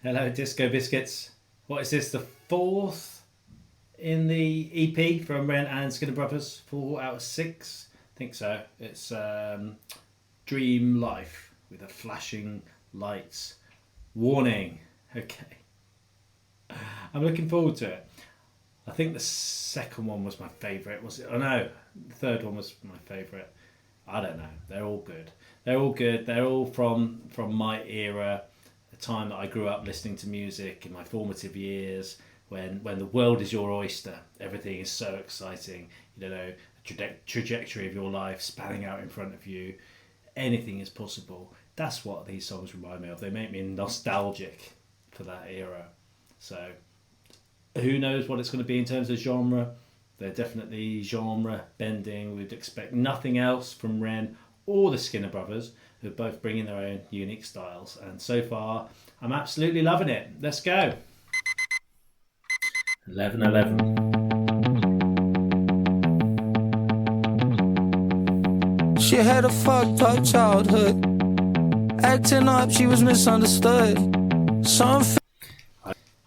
Hello, Disco Biscuits. What is this? The fourth in the EP from Ren and Skinner Brothers? 4 out of 6? I think so. It's Dream Life with a flashing lights. Warning. Okay. I'm looking forward to it. I think the second one was my favourite. Was it? Oh no, the third one was my favourite. I don't know. They're all good. They're all good. They're all from my era, the time that I grew up listening to music in my formative years, when the world is your oyster, everything is so exciting. You know, the trajectory of your life spanning out in front of you, anything is possible. That's what these songs remind me of. They make me nostalgic for that era. So who knows what it's going to be in terms of genre. They're definitely genre bending. We'd expect nothing else from Ren or the Skinner Brothers, who are both bringing their own unique styles. And so far, I'm absolutely loving it. Let's go. 11:11. She had a fucked up childhood. Acting up, she was misunderstood.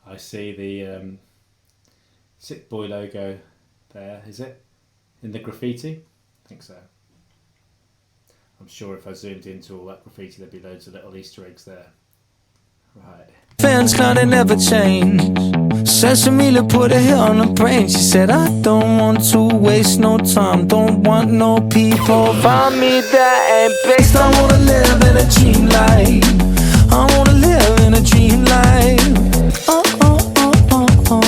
I see the Sick Boy logo there, is it? In the graffiti? I think so. I'm sure if I zoomed into all that graffiti, there'd be loads of little Easter eggs there. Right. Fans kinda never change. Sesame put a hit on her brain. She said, I don't want to waste no time. Don't want no people find me that ain't based. I wanna live in a dream life. I wanna live in a dream life. Oh, oh, oh, oh, oh.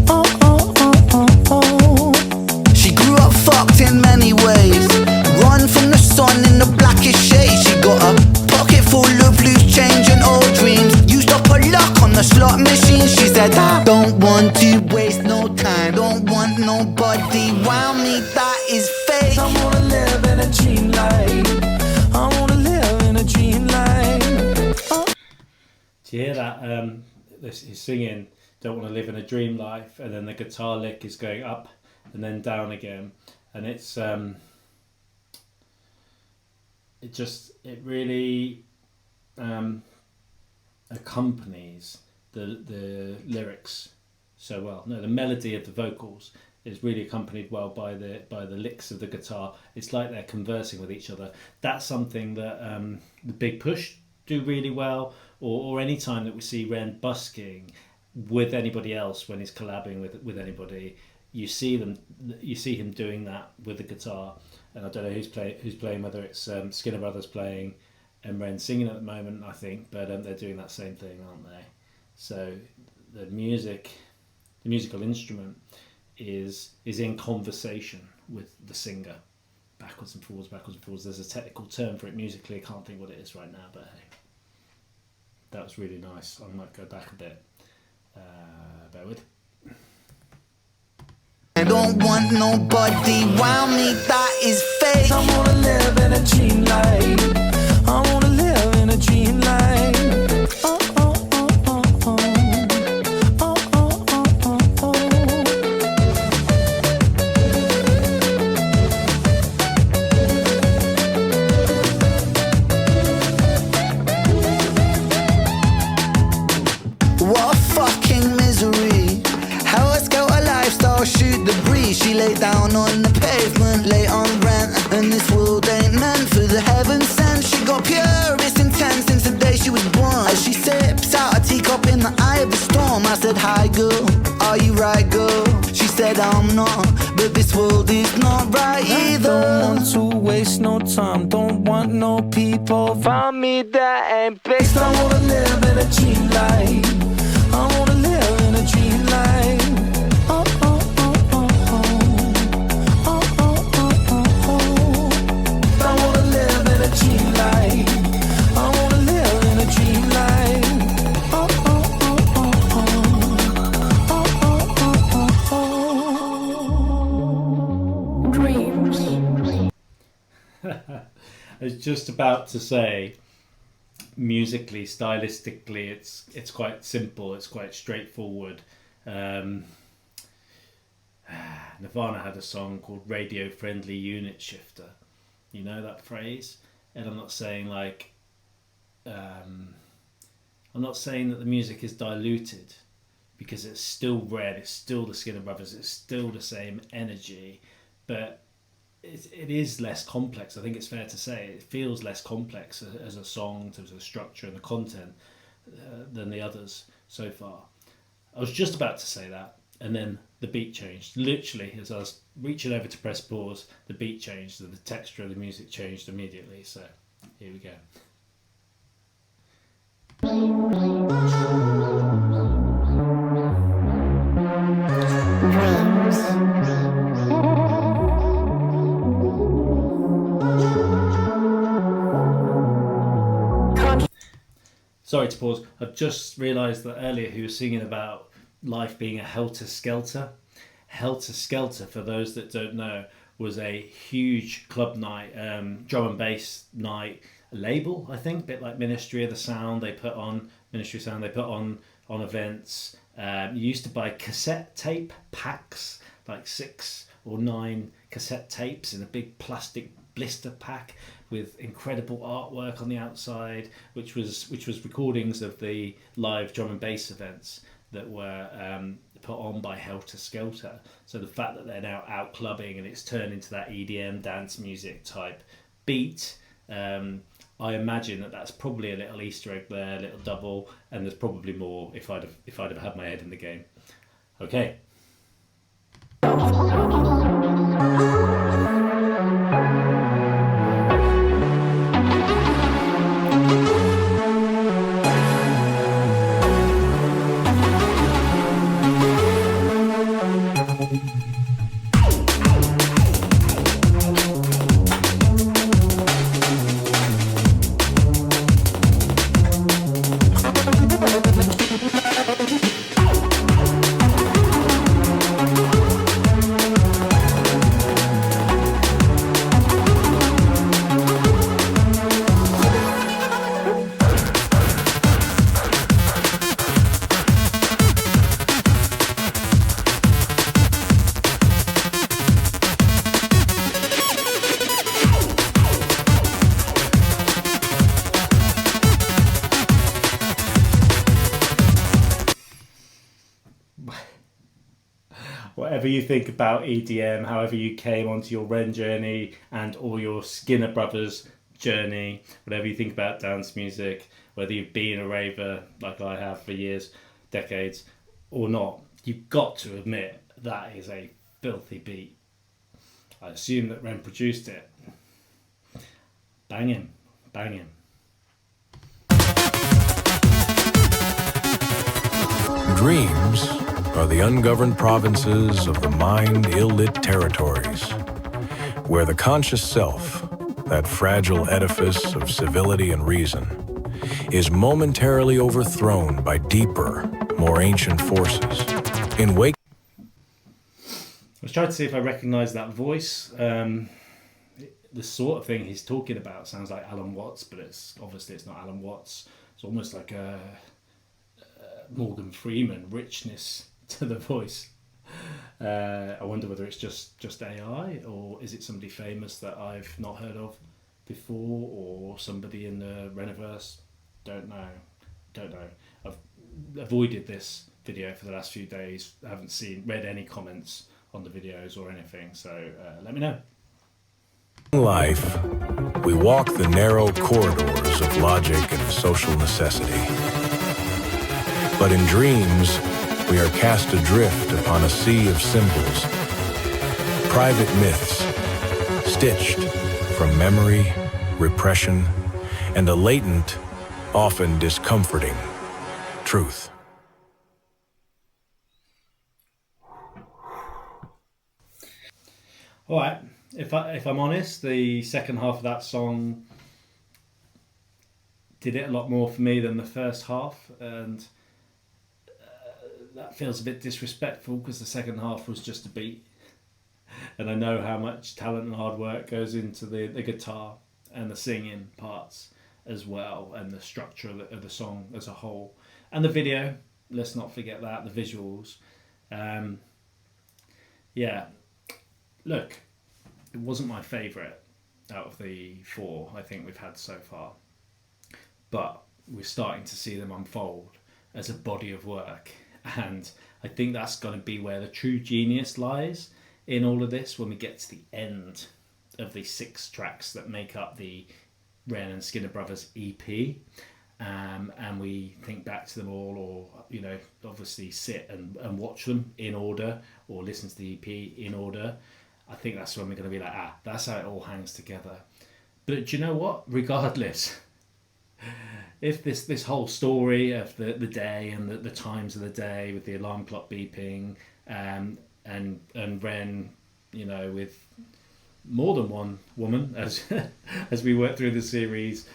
Oh, oh, oh, oh, oh. She grew up fucked in many ways. Run from the sun in the blackest shade. She got a pocket full of loose change and old dreams. Used up her luck on the slot machine. She said, I don't want to waste no time. Don't want nobody round me that is fake. I wanna live in a dream life. I wanna live in a dream life. Oh. Do you hear that? He's singing, don't want to live in a dream life, and then the guitar lick is going up and then down again. And it's it really accompanies the lyrics so well. No, the melody of the vocals is really accompanied well by the licks of the guitar. It's like they're conversing with each other. That's something that the Big Push do really well, or any time that we see Ren busking with anybody else when he's collabing with anybody, you see him doing that with the guitar. And I don't know who's playing, whether it's Skinner Brothers playing and Ren singing at the moment, I think, but they're doing that same thing, aren't they? So the musical instrument is in conversation with the singer, backwards and forwards, backwards and forwards. There's a technical term for it musically. I can't think what it is right now, but hey, that was really nice. I might go back a bit. Bear with. I don't want nobody round me that is fake. I wanna live in a dream life. I wanna live in a dream life. Oh, oh, oh, oh, oh. Oh, oh, oh, oh, oh. What a fucking misery. How I scout a lifestyle, shoot the breeze. She lay down on the pavement, lay on rent. And this world ain't meant for the heaven sent. She got purest intent since the day she was born. As she sips out a teacup in the eye of the storm, I said, hi girl, are you right girl? She said, I'm not, but this world is not right either. Don't want to waste no time. Don't want no people find me that ain't based. I wanna live in a dream life. I wanna live in a dream life. Oh, oh, oh, oh, oh. Oh, oh, oh, oh, oh. I wanna live in a dream life. I wanna live in a dream life. Oh, oh, oh, oh, oh. Oh, oh, oh, oh, oh. Dreams. I was just about to say, musically, stylistically, it's quite simple. It's quite straightforward. Nirvana had a song called Radio Friendly Unit Shifter. You know that phrase? And I'm not saying like I'm not saying that the music is diluted, because it's still Red, it's still the Skinner Brothers, it's still the same energy, but it is less complex. I think it's fair to say it feels less complex as a song in terms of the structure and the content than the others so far. I was just about to say that, and then the beat changed. Literally, as I was reaching over to press pause, the beat changed and the texture of the music changed immediately. So here we go. Sorry to pause. I've just realised that earlier he was singing about life being a helter-skelter. Helter-skelter, for those that don't know, was a huge club night, drum and bass night label, I think, a bit like Ministry of Sound. They put on events. You used to buy cassette tape packs, like 6 or 9 cassette tapes in a big plastic blister pack with incredible artwork on the outside, which was recordings of the live drum and bass events that were put on by Helter Skelter. So the fact that they're now out clubbing and it's turned into that EDM dance music type beat, I imagine that that's probably a little Easter egg there, a little double, and there's probably more if I'd have had my head in the game. Okay. Whatever you think about EDM, however you came onto your Ren journey and or your Skinner Brothers journey, whatever you think about dance music, whether you've been a raver like I have for years, decades, or not, you've got to admit that is a filthy beat. I assume that Ren produced it. Bang him, bang him. Dreams are the ungoverned provinces of the mind ill-lit territories, where the conscious self, that fragile edifice of civility and reason, is momentarily overthrown by deeper, more ancient forces. In wake, I was trying to see if I recognise that voice. The sort of thing he's talking about sounds like Alan Watts, but it's not Alan Watts. It's almost like a Morgan Freeman richness to the voice. I wonder whether it's just AI, or is it somebody famous that I've not heard of before, or somebody in the Reniverse. Don't know. I've avoided this video for the last few days. I haven't read any comments on the videos or anything, so let me know. in life, we walk the narrow corridors of logic and social necessity. But in dreams, we are cast adrift upon a sea of symbols, private myths, stitched from memory, repression, and a latent, often discomforting, truth. All right, if I'm honest, the second half of that song did it a lot more for me than the first half, and that feels a bit disrespectful because the second half was just a beat, and I know how much talent and hard work goes into the guitar and the singing parts as well, and the structure of the song as a whole, and the video. Let's not forget that, the visuals. Yeah, look, it wasn't my favourite out of the four I think we've had so far, but we're starting to see them unfold as a body of work. And I think that's going to be where the true genius lies in all of this, when we get to the end of the 6 tracks that make up the Ren and Skinner Brothers EP. And we think back to them all, or, you know, obviously sit and watch them in order, or listen to the EP in order. I think that's when we're going to be like, that's how it all hangs together. But do you know what? Regardless, if this whole story of the day and the times of the day with the alarm clock beeping, and Ren, you know, with more than one woman as we work through the series,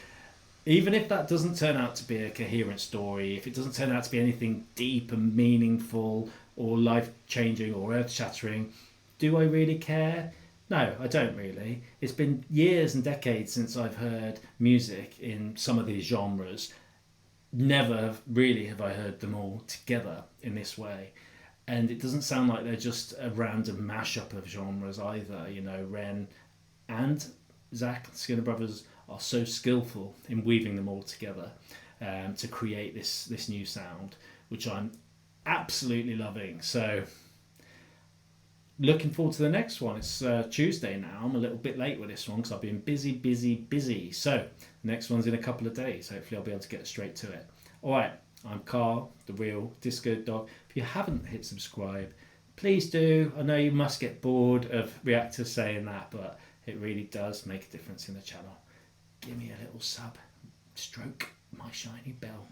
even if that doesn't turn out to be a coherent story, if it doesn't turn out to be anything deep and meaningful or life-changing or earth-shattering, do I really care? No, I don't really. It's been years and decades since I've heard music in some of these genres. Never really have I heard them all together in this way. And it doesn't sound like they're just a random mashup of genres either. You know, Ren and Zach Skinner Brothers are so skillful in weaving them all together to create this new sound, which I'm absolutely loving. So looking forward to the next one. It's Tuesday now. I'm a little bit late with this one because I've been busy. So the next one's in a couple of days. Hopefully I'll be able to get straight to it. All right, I'm Carl, the real Disco Dog. If you haven't hit subscribe, please do. I know you must get bored of reactors saying that, but it really does make a difference in the channel. Give me a little sub. Stroke my shiny bell.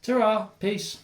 Ta-ra, peace.